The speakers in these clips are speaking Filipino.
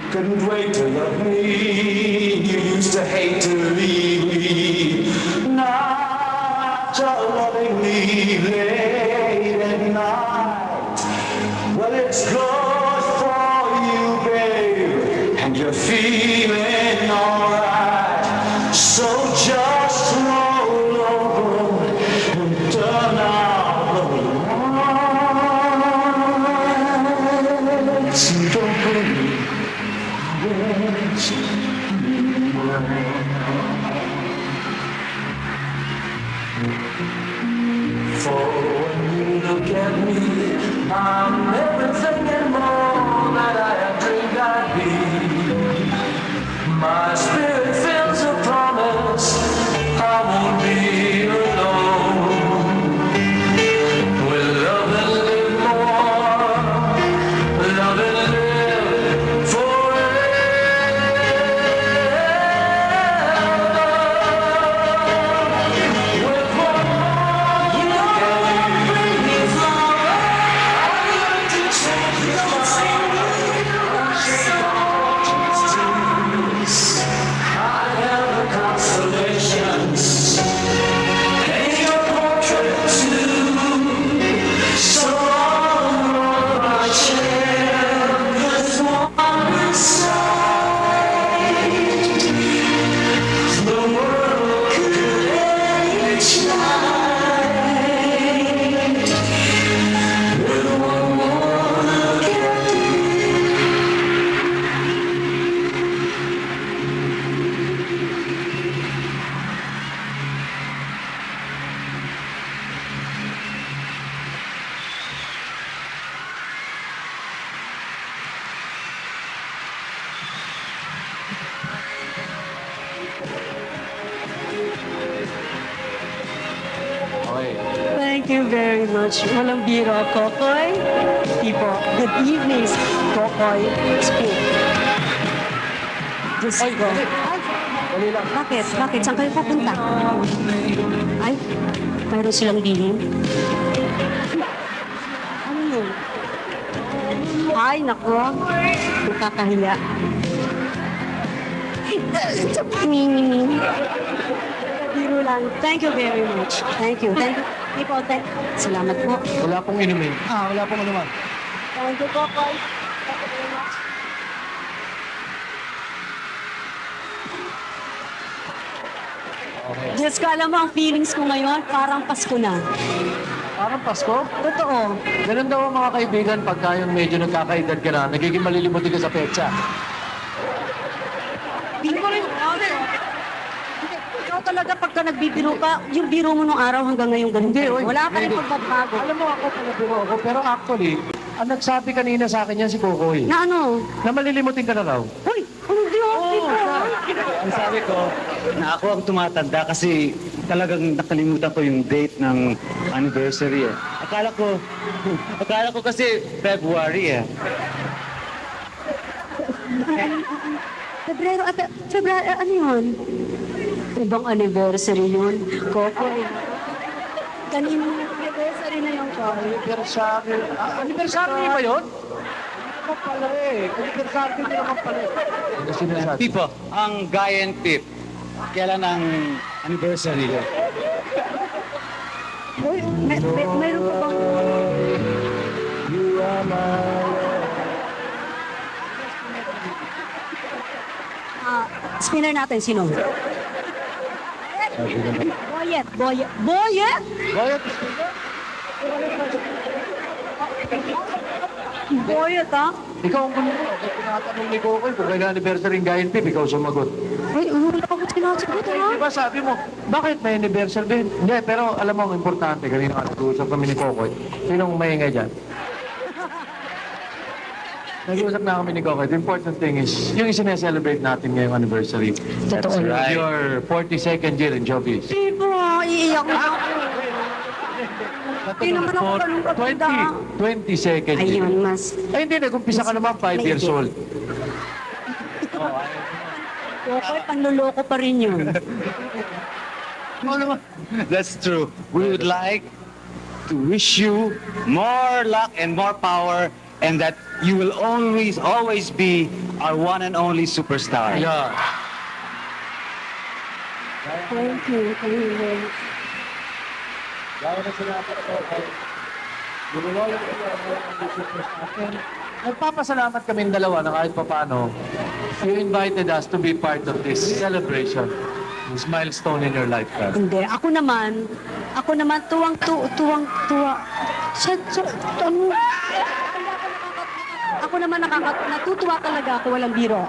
Couldn't wait to love me. You used to hate to leave me. Now you're loving me late at night. Well, it's good for you, babe, and you're feeling alright. So just roll over and turn out the lights. Don't believe for when you look at me, I'm everything and more that I have dreamed I'd be. My spirit feels a promise I won't be alone. We'll love and live more, love and live forever. With one more look at me, I learn to change my mind. I have the consolations, paint your portrait too. So on my chair, there's one side. The world could end each night with one more look at me. Thank you very much. Walang biro, Kokoy. Tipo, good evening, Kokoy. Speak. Just go. Dali lang. Bakit? Bakit? Saan kayo pupunta? Ay, mayroon silang bilhin. Ano yun? Ay, nako. Nakakahiya. Biro lang. Thank you very much. Thank you. Thank you. People, salamat po. Wala pong inumin. Wala pong inuman. Thank you, Kokoy. Diyos ko, alam mo ang feelings ko ngayon, parang Pasko na. Parang Pasko? Totoo. Ganun daw ang mga kaibigan pagka yung medyo nagkakaedad ka na, nagiging malilimutin ka sa petsa. Hindi ko rin, ikaw talaga pagka nagbibiro ka, yung biro mo nung araw hanggang ngayon ganun. Hindi, oy. Wala ka rin Hindi. pagbabago. Alam mo ako, palabiro ako, pero actually, ang nagsabi kanina sa akin yan si Kokoy, Na ano? na malilimutin ka na raw. Uy, hindi ako. Ang sabi ko, na ako ang tumatanda kasi talagang nakalimutan ko yung date ng anniversary eh. Akala ko kasi February eh. February, ano yun? Ibang anniversary yun. Kokoy. Kanina anniversary na yung Kokoy. Anniversary. Anniversary ba yun? Ano pala eh? Anniversary din naman pala eh. Ano sinasabi? Pipo, ang Guy and Pip, kailan ang anniversary yun? Uy, mayroon pa bang... Spinner natin, sino? Boyet. Boyet? Boyet, Boyet, ha? ikaw ang gulo. Tinatanong ni Kokoy kung kailan anniversary ng Guy and Pip, ikaw sumagot. Ay, wala akong sinasagot, ha? Di ba sabi mo, bakit may anniversary din? Hindi, pero alam mo ang importante, kanina ka nag-uusap kami ni Kokoy. Sinong maingay dyan? Nag-uusap na kami ni Kokoy. The important thing is, yung isineselebrate natin ngayong anniversary. Totoo. right. Your 42nd year in showbiz. Pipo, iiyak na ako. Hindi naman ako ganun katanda. 22nd year. Ayun, mas. Ay hindi, nag-umpisa ka naman 5 years old. Kokoy, panluloko pa rin yun. That's true. We would like to wish you more luck and more power and that you will always be our one and only superstar. Yeah. Thank you. Thank you very much. Gaya na sinabi ko kay Gulo yung akin. Nagpapasalamat kaming dalawa na kahit papano, you invited us to be part of this celebration, this milestone in your life, Fred. Hindi. Ako naman, tuwang-tuwa. Ano? Ako naman natutuwa talaga ako, walang biro.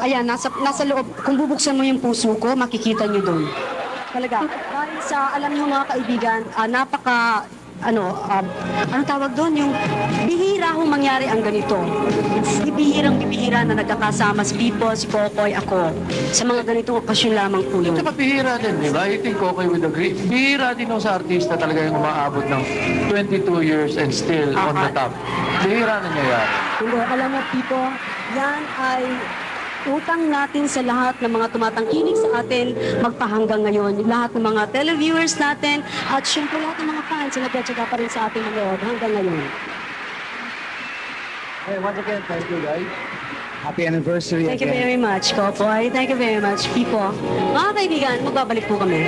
Ayan, nasa loob. Kung bubuksan mo yung puso ko, makikita niyo doon. Talaga. Dahil sa, alam niyo mga kaibigan, ano tawag doon? Yung bihira hong mangyari ang ganito. Bihira na nagkakasama si Pipo, si Kokoy, ako. Sa mga ganitong okasyon lamang po yun. Ito bihira din, di ba? I think okay with agree. Bihira din ako sa artista talaga yung umaabot ng 22 years and still on the top. Bihira na nangyayari. Hindi, alam mo, Pipo, yan ay utang natin sa lahat ng mga tumatangkilik sa atin magpahanggang ngayon. Lahat ng mga televiewers natin at syempre lahat ng mga fans na nagtyaga pa rin sa ating manood hanggang ngayon. Hey, once again, thank you guys. Happy anniversary Thank you again. very much, Kopoy. Thank you very much, Pipo. Mga kaibigan, magbabalik po kami.